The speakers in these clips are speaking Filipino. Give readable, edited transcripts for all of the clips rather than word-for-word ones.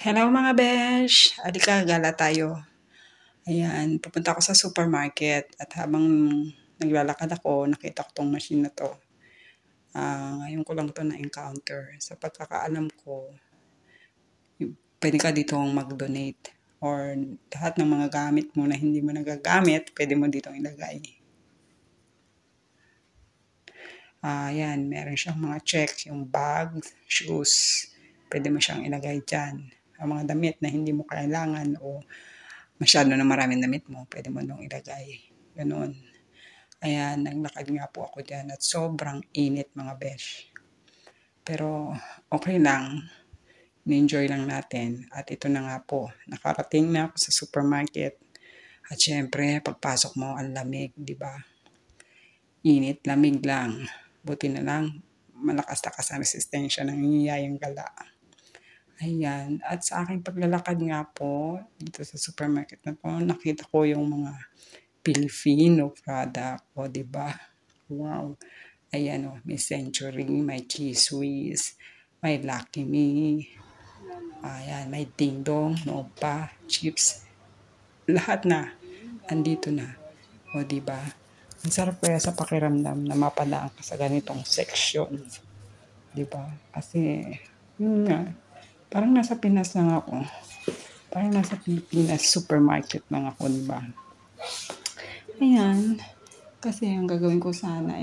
Hello mga besh! Halika, gala tayo. Ayan, pupunta ako sa supermarket at habang naglalakad ako, nakita ko tong machine na to. Ngayon ko lang to na-encounter. Sa pagkakaalam ko, pwede ka ditong mag-donate or lahat ng mga gamit mo na hindi mo nagagamit, pwede mo ditong ilagay. Ayan, meron siyang mga check, yung bags, shoes, pwede mo siyang ilagay dyan. Ang mga damit na hindi mo kailangan o masyado na maraming damit mo, pwede mo nung ilagay. Ganun. Ayan, naglakad nga po ako dyan at sobrang init mga besh. Pero okay lang, ni-enjoy lang natin. At ito na nga po, nakarating na ako sa supermarket. At syempre, pagpasok mo, ang lamig, di ba? Init, lamig lang. Buti na lang, malakas-lakas ang resistensya ng ngiyayang gala. Ayan. At sa aking paglalakad nga po, dito sa supermarket na po, nakita ko yung mga Filipino product. O, diba? Wow. Ayan o, may Century, may Cheese Whiz, may Lucky Me. Ayan, may Ding Dong, Nova, Chips. Lahat na. Andito na. O, diba? Ang sarap kaya sa pakiramdam na mapadaan ka sa ganitong section. Diba? Kasi, yun nga, parang nasa Pinas lang ako. Parang nasa Pilipinas supermarket lang ako, diba? Ayan. Kasi ang gagawin ko sana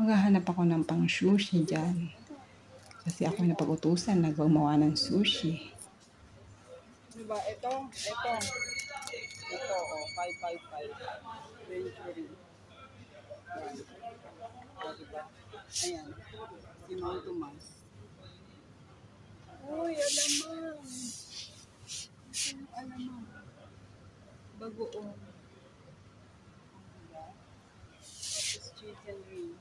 maghahanap ako ng pang sushi dyan. Kasi ako napag-utusan na gumawa ng sushi. Diba? Ito, 555. Century. Diba? Ayan. Simon Tomas. Uy, alamang. Alamang. Bagoong. Tapos chicken ring.